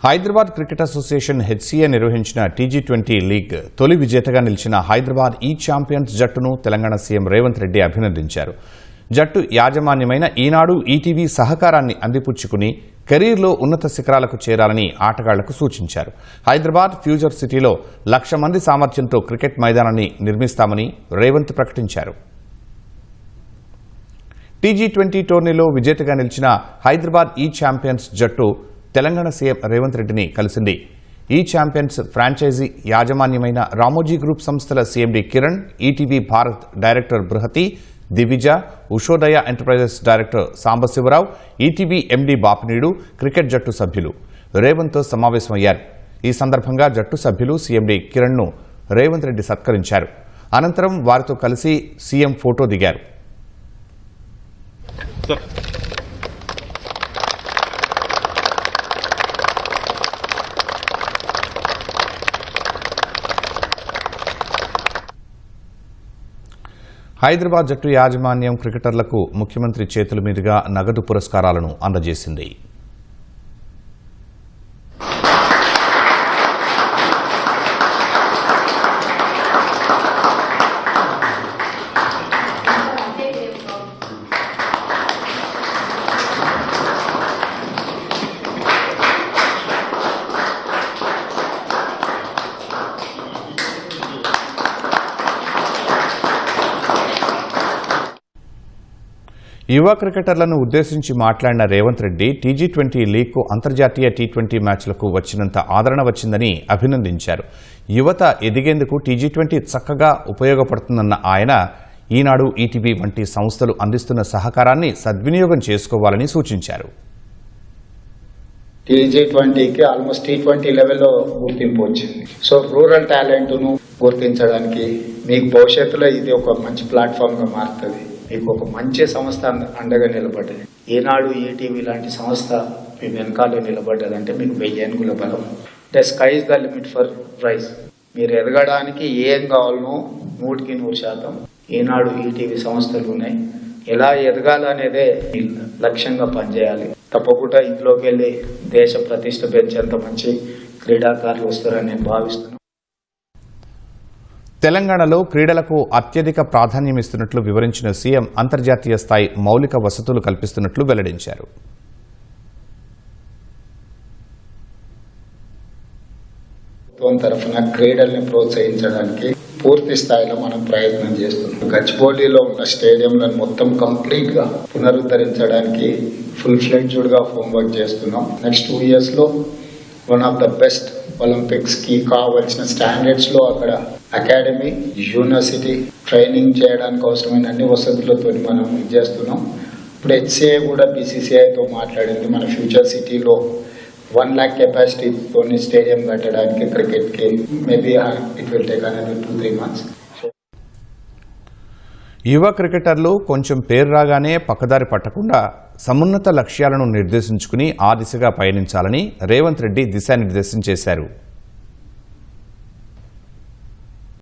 Hyderabad cricket association HCA నిర్వహించిన T20 league తొలి విజేతగా నిలిచిన హైదరాబాద్ ఈ ఛాంపియన్స్ జట్టును తెలంగాణ సీఎం రేవంత్ రెడ్డి అభినందించారు. జట్టు యాజమాన్యమైన ఈనాడు ఈటీవీ సహకారాన్ని అందిపుచ్చుకుని కెరీర్లో ఉన్నత శిఖరాలకు చేరాలని ఆటగాళ్లకు సూచించారు. హైదరాబాద్ ఫ్యూచర్ సిటీలో 1,00,000 మంది సామర్థ్యంతో క్రికెట్ మైదానాన్ని నిర్మిస్తామని రేవంత్ ప్రకటించారు. టీ20 టోర్నీలో విజేతగా నిలిచిన హైదరాబాద్ ఈ ఛాంపియన్స్ జట్టు తెలంగాణ సీఎం రేవంత్ రెడ్డిని కలిసింది. ఈ ఛాంపియన్స్ ఫ్రాంచైజీ యాజమాన్యమైన రామోజీ గ్రూప్ సంస్థల CMD Kiran, ETV Bharat director Bruhathi, Divija, Ushodaya enterprises director Sambasivarao, ETV MD Bapineedu cricket జట్టు సభ్యులు రేవంత్తో సమావేశమయ్యారు. ఈ సందర్భంగా జట్టు సభ్యులు సీఎండీ కిరణ్ను రేవంత్ రెడ్డి సత్కరించారు. అనంతరం వారితో కలిసి సీఎం ఫోటో దిగారు. హైదరాబాద్ జట్టు యాజమాన్యం క్రికెటర్లకు ముఖ్యమంత్రి చేతుల మీదుగా నగదు పురస్కారాలను అందజేసింది. యువ క్రికెటర్లను ఉద్దేశించి మాట్లాడిన రేవంత్ రెడ్డి టీ20 లీగ్కు అంతర్జాతీయ టీ20 మ్యాచ్లకు వచ్చినంత ఆదరణ వచ్చిందని అభినందించారు. యువత ఎదిగేందుకు టీ20 చక్కగా ఉపయోగపడుతుందన్న ఆయన ఈనాడు ఈటీవీ వంటి సంస్థలు అందిస్తున్న సహకారాన్ని సద్వినియోగం చేసుకోవాలని సూచించారు. టీ20కి ఆల్మోస్ట్ టీ20 లెవెల్లో గుర్తింపు వచ్చింది. సో రూరల్ టాలెంట్ను గుర్తించడానికి మీకు భవిష్యత్తులో ఇది ఒక మంచి ప్లాట్ఫామ్గా మారుతుంది. మీకు ఒక మంచి సంస్థ అండగా నిలబడ్డది. ఈనాడు ఈటీవీ లాంటి సంస్థ మీ వెనకాల నిలబడ్డదంటే మీకు 1000 ఏనుగుల బలం. అంటే sky is the limit for rice. మీరు ఎదగడానికి ఏం కావాలనో 100% ఈనాడు ఈటీవీ సంస్థలు ఉన్నాయి. ఎలా ఎదగాలనేదే లక్ష్యంగా పనిచేయాలి. తప్పకుండా ఇంట్లోకి వెళ్ళి దేశ ప్రతిష్ట పెంచేంత మంచి క్రీడాకారులు వస్తారని నేను భావిస్తున్నాను. తెలంగాణలో క్రీడలకు అత్యధిక ప్రాధాన్యమిస్తున్నట్లు వివరించిన సీఎం అంతర్జాతీయ స్థాయి మౌలిక వసతులు కల్పిస్తున్నట్లు వెల్లడించారు. తరఫున క్రీడల్ని ప్రోత్సహించడానికి పూర్తి స్థాయిలో మనం ప్రయత్నం చేస్తున్నాం. గచ్చిబౌలిలో ఉన్న స్టేడియంలను మొత్తం కంప్లీట్ గా పునరుద్ధరించడానికి ఫుల్ ఫ్లెడ్జ్డ్ గా హోంవర్క్ చేస్తున్నాం. నెక్స్ట్ 2 years లో one of the best Olympics కి కావలసిన స్టాండర్డ్స్ లో అక్కడ అకాడమీ, యూనివర్సిటీ ట్రైనింగ్ చేయడానికి అవసరమైన అన్ని వసతులతో మనం చేస్తున్నాం. ఇప్పుడు హెచ్సీఏ కూడా బీసీసీఐతో మాట్లాడింది. మన ఫ్యూచర్ సిటీలో 1 lakh కెపాసిటీతో స్టేడియం కట్టడానికి క్రికెట్ కి maybe it will take another 2-3 months. యువ క్రికెటర్లు కొంచెం పేరు రాగానే పక్కదారి పట్టకుండా సమున్నత లక్ష్యాలను నిర్దేశించుకుని ఆ దిశగా పయనించాలని రేవంత్ రెడ్డి దిశానిర్దేశం చేశారు.